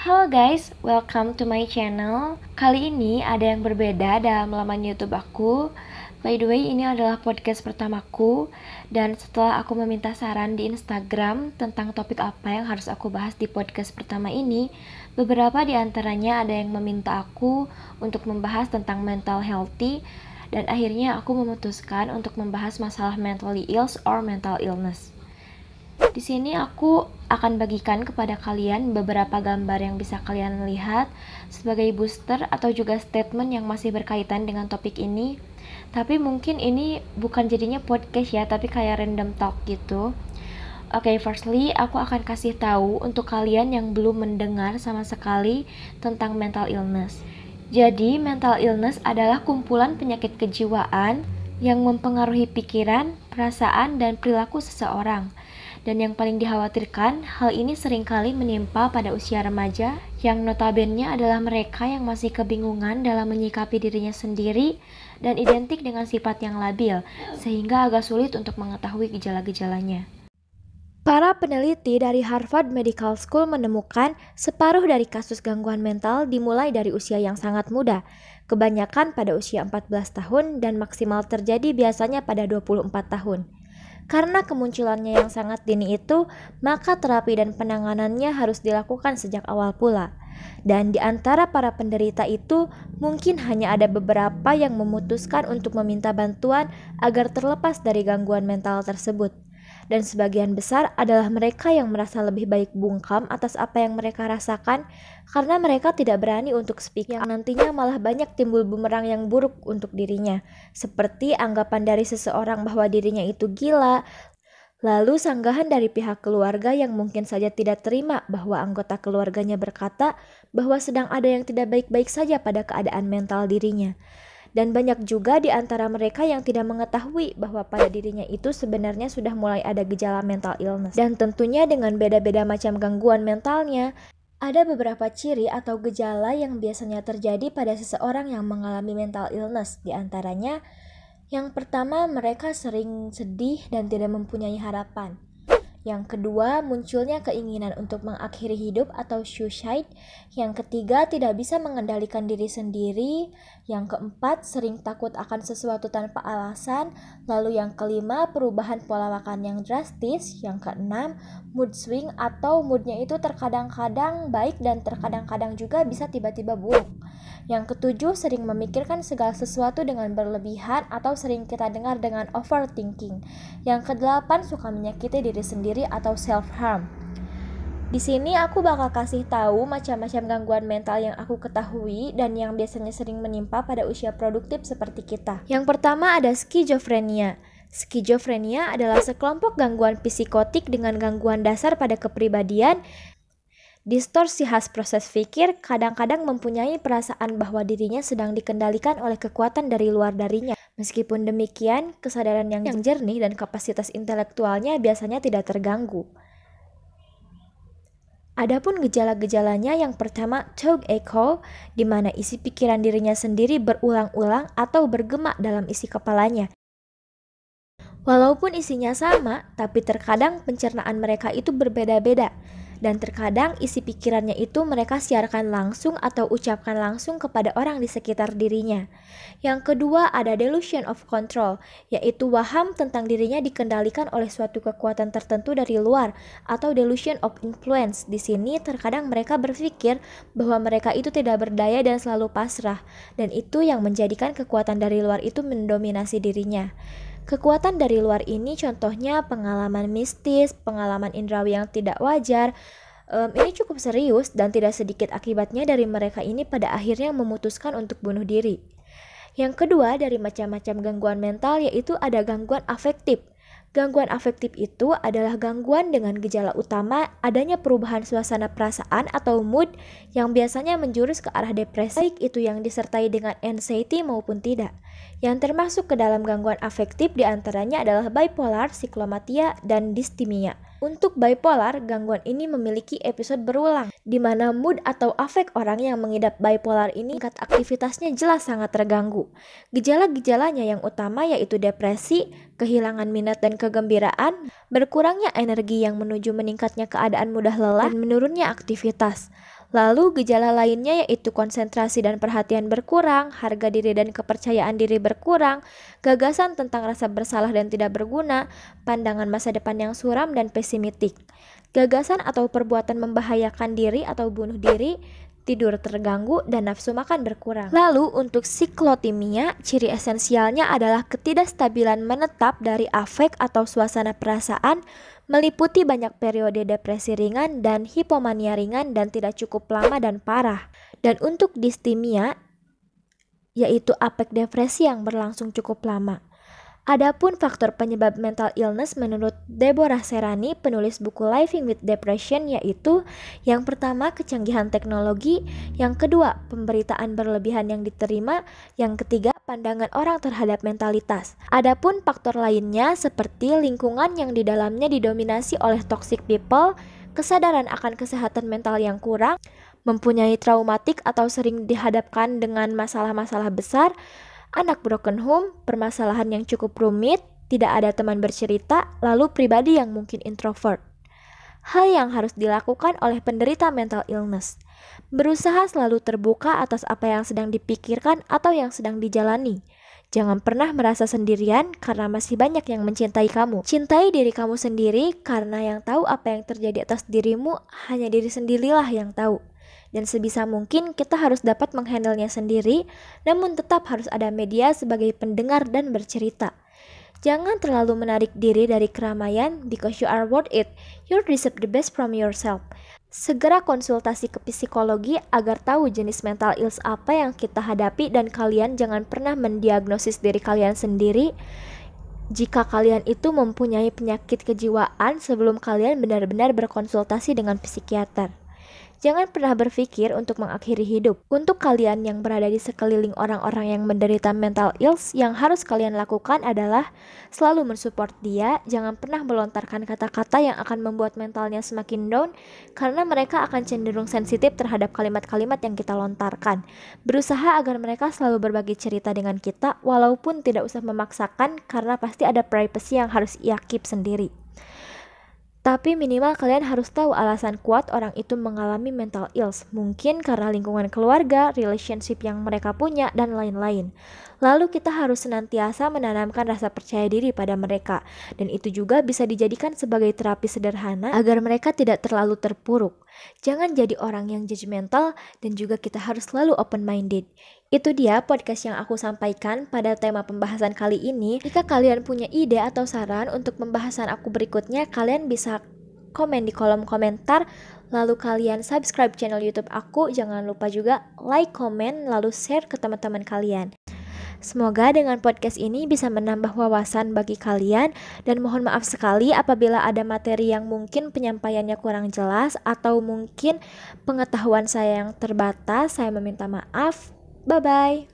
Halo guys, welcome to my channel. Kali ini ada yang berbeda dalam laman YouTube aku. By the way, ini adalah podcast pertamaku. Dan setelah aku meminta saran di Instagram tentang topik apa yang harus aku bahas di podcast pertama ini, beberapa di antaranya ada yang meminta aku untuk membahas tentang mental healthy. Dan akhirnya aku memutuskan untuk membahas masalah mentally ill or mental illness. Di sini aku akan bagikan kepada kalian beberapa gambar yang bisa kalian lihat sebagai booster atau juga statement yang masih berkaitan dengan topik ini. Tapi mungkin ini bukan jadinya podcast ya, tapi kayak random talk gitu. Oke, firstly aku akan kasih tahu untuk kalian yang belum mendengar sama sekali tentang mental illness. Jadi, mental illness adalah kumpulan penyakit kejiwaan yang mempengaruhi pikiran, perasaan, dan perilaku seseorang. Dan yang paling dikhawatirkan, hal ini seringkali menimpa pada usia remaja yang notabene adalah mereka yang masih kebingungan dalam menyikapi dirinya sendiri dan identik dengan sifat yang labil, sehingga agak sulit untuk mengetahui gejala-gejalanya. Para peneliti dari Harvard Medical School menemukan separuh dari kasus gangguan mental dimulai dari usia yang sangat muda, kebanyakan pada usia 14 tahun dan maksimal terjadi biasanya pada 24 tahun. Karena kemunculannya yang sangat dini itu, maka terapi dan penanganannya harus dilakukan sejak awal pula. Dan di antara para penderita itu, mungkin hanya ada beberapa yang memutuskan untuk meminta bantuan agar terlepas dari gangguan mental tersebut. Dan sebagian besar adalah mereka yang merasa lebih baik bungkam atas apa yang mereka rasakan karena mereka tidak berani untuk speak, yang nantinya malah banyak timbul bumerang yang buruk untuk dirinya, seperti anggapan dari seseorang bahwa dirinya itu gila, lalu sanggahan dari pihak keluarga yang mungkin saja tidak terima bahwa anggota keluarganya berkata bahwa sedang ada yang tidak baik-baik saja pada keadaan mental dirinya. Dan banyak juga di antara mereka yang tidak mengetahui bahwa pada dirinya itu sebenarnya sudah mulai ada gejala mental illness. Dan tentunya dengan beda-beda macam gangguan mentalnya, ada beberapa ciri atau gejala yang biasanya terjadi pada seseorang yang mengalami mental illness. Di antaranya, yang pertama, mereka sering sedih dan tidak mempunyai harapan. Yang kedua, munculnya keinginan untuk mengakhiri hidup atau suicide. Yang ketiga, tidak bisa mengendalikan diri sendiri. Yang keempat, sering takut akan sesuatu tanpa alasan. Lalu yang kelima, perubahan pola makan yang drastis. Yang keenam, mood swing atau moodnya itu terkadang-kadang baik dan terkadang-kadang juga bisa tiba-tiba buruk. Yang ketujuh, sering memikirkan segala sesuatu dengan berlebihan atau sering kita dengar dengan overthinking. Yang kedelapan, suka menyakiti diri sendiri atau self-harm. Di sini aku bakal kasih tahu macam-macam gangguan mental yang aku ketahui dan yang biasanya sering menimpa pada usia produktif seperti kita. Yang pertama ada skizofrenia. Skizofrenia adalah sekelompok gangguan psikotik dengan gangguan dasar pada kepribadian. Distorsi khas proses pikir, kadang-kadang mempunyai perasaan bahwa dirinya sedang dikendalikan oleh kekuatan dari luar darinya. Meskipun demikian, kesadaran yang jernih dan kapasitas intelektualnya biasanya tidak terganggu. Adapun gejala-gejalanya, yang pertama thought echo, di mana isi pikiran dirinya sendiri berulang-ulang atau bergema dalam isi kepalanya. Walaupun isinya sama, tapi terkadang pencernaan mereka itu berbeda-beda. Dan terkadang isi pikirannya itu mereka siarkan langsung atau ucapkan langsung kepada orang di sekitar dirinya. Yang kedua ada delusion of control, yaitu waham tentang dirinya dikendalikan oleh suatu kekuatan tertentu dari luar, atau delusion of influence. Di sini terkadang mereka berpikir bahwa mereka itu tidak berdaya dan selalu pasrah, dan itu yang menjadikan kekuatan dari luar itu mendominasi dirinya. Kekuatan dari luar ini contohnya pengalaman mistis, pengalaman indrawi yang tidak wajar. Ini cukup serius dan tidak sedikit akibatnya dari mereka ini pada akhirnya memutuskan untuk bunuh diri. Yang kedua dari macam-macam gangguan mental yaitu ada gangguan afektif. Gangguan afektif itu adalah gangguan dengan gejala utama adanya perubahan suasana perasaan atau mood yang biasanya menjurus ke arah depresi, baik itu yang disertai dengan anxiety maupun tidak. Yang termasuk ke dalam gangguan afektif diantaranya adalah bipolar, siklomatia, dan distimia. Untuk bipolar, gangguan ini memiliki episode berulang, di mana mood atau afek orang yang mengidap bipolar ini tingkat aktivitasnya jelas sangat terganggu. Gejala-gejalanya yang utama yaitu depresi, kehilangan minat dan kegembiraan, berkurangnya energi yang menuju meningkatnya keadaan mudah lelah, dan menurunnya aktivitas. Lalu gejala lainnya yaitu konsentrasi dan perhatian berkurang, harga diri dan kepercayaan diri berkurang, gagasan tentang rasa bersalah dan tidak berguna, pandangan masa depan yang suram dan pesimistik, gagasan atau perbuatan membahayakan diri atau bunuh diri, tidur terganggu, dan nafsu makan berkurang. Lalu untuk siklotimia, ciri esensialnya adalah ketidakstabilan menetap dari afek atau suasana perasaan, meliputi banyak periode depresi ringan dan hipomania ringan dan tidak cukup lama dan parah. Dan untuk distimia, yaitu afek depresi yang berlangsung cukup lama. Adapun faktor penyebab mental illness menurut Deborah Serani, penulis buku Living with Depression, yaitu yang pertama kecanggihan teknologi, yang kedua pemberitaan berlebihan yang diterima, yang ketiga pandangan orang terhadap mentalitas. Adapun faktor lainnya seperti lingkungan yang di dalamnya didominasi oleh toxic people, kesadaran akan kesehatan mental yang kurang, mempunyai traumatik atau sering dihadapkan dengan masalah-masalah besar, anak broken home, permasalahan yang cukup rumit, tidak ada teman bercerita, lalu pribadi yang mungkin introvert. Hal yang harus dilakukan oleh penderita mental illness: berusaha selalu terbuka atas apa yang sedang dipikirkan atau yang sedang dijalani. Jangan pernah merasa sendirian karena masih banyak yang mencintai kamu. Cintai diri kamu sendiri karena yang tahu apa yang terjadi atas dirimu hanya diri sendirilah yang tahu. Dan sebisa mungkin kita harus dapat menghandlenya sendiri, namun tetap harus ada media sebagai pendengar dan bercerita. Jangan terlalu menarik diri dari keramaian because you are worth it. You deserve the best from yourself. Segera konsultasi ke psikologi agar tahu jenis mental illness apa yang kita hadapi, dan kalian jangan pernah mendiagnosis diri kalian sendiri jika kalian itu mempunyai penyakit kejiwaan sebelum kalian benar-benar berkonsultasi dengan psikiater. Jangan pernah berpikir untuk mengakhiri hidup. Untuk kalian yang berada di sekeliling orang-orang yang menderita mental illness, yang harus kalian lakukan adalah selalu mensupport dia. Jangan pernah melontarkan kata-kata yang akan membuat mentalnya semakin down, karena mereka akan cenderung sensitif terhadap kalimat-kalimat yang kita lontarkan. Berusaha agar mereka selalu berbagi cerita dengan kita, walaupun tidak usah memaksakan, karena pasti ada privacy yang harus ia keep sendiri. Tapi minimal kalian harus tahu alasan kuat orang itu mengalami mental illness. Mungkin karena lingkungan keluarga, relationship yang mereka punya, dan lain-lain. Lalu kita harus senantiasa menanamkan rasa percaya diri pada mereka. Dan itu juga bisa dijadikan sebagai terapi sederhana agar mereka tidak terlalu terpuruk. Jangan jadi orang yang judgmental, dan juga kita harus selalu open-minded. Itu dia podcast yang aku sampaikan pada tema pembahasan kali ini. Jika kalian punya ide atau saran untuk pembahasan aku berikutnya, kalian bisa komen di kolom komentar. Lalu kalian subscribe channel YouTube aku. Jangan lupa juga like, komen, lalu share ke teman-teman kalian. Semoga dengan podcast ini bisa menambah wawasan bagi kalian, dan mohon maaf sekali apabila ada materi yang mungkin penyampaiannya kurang jelas atau mungkin pengetahuan saya yang terbatas. Saya meminta maaf. Bye-bye.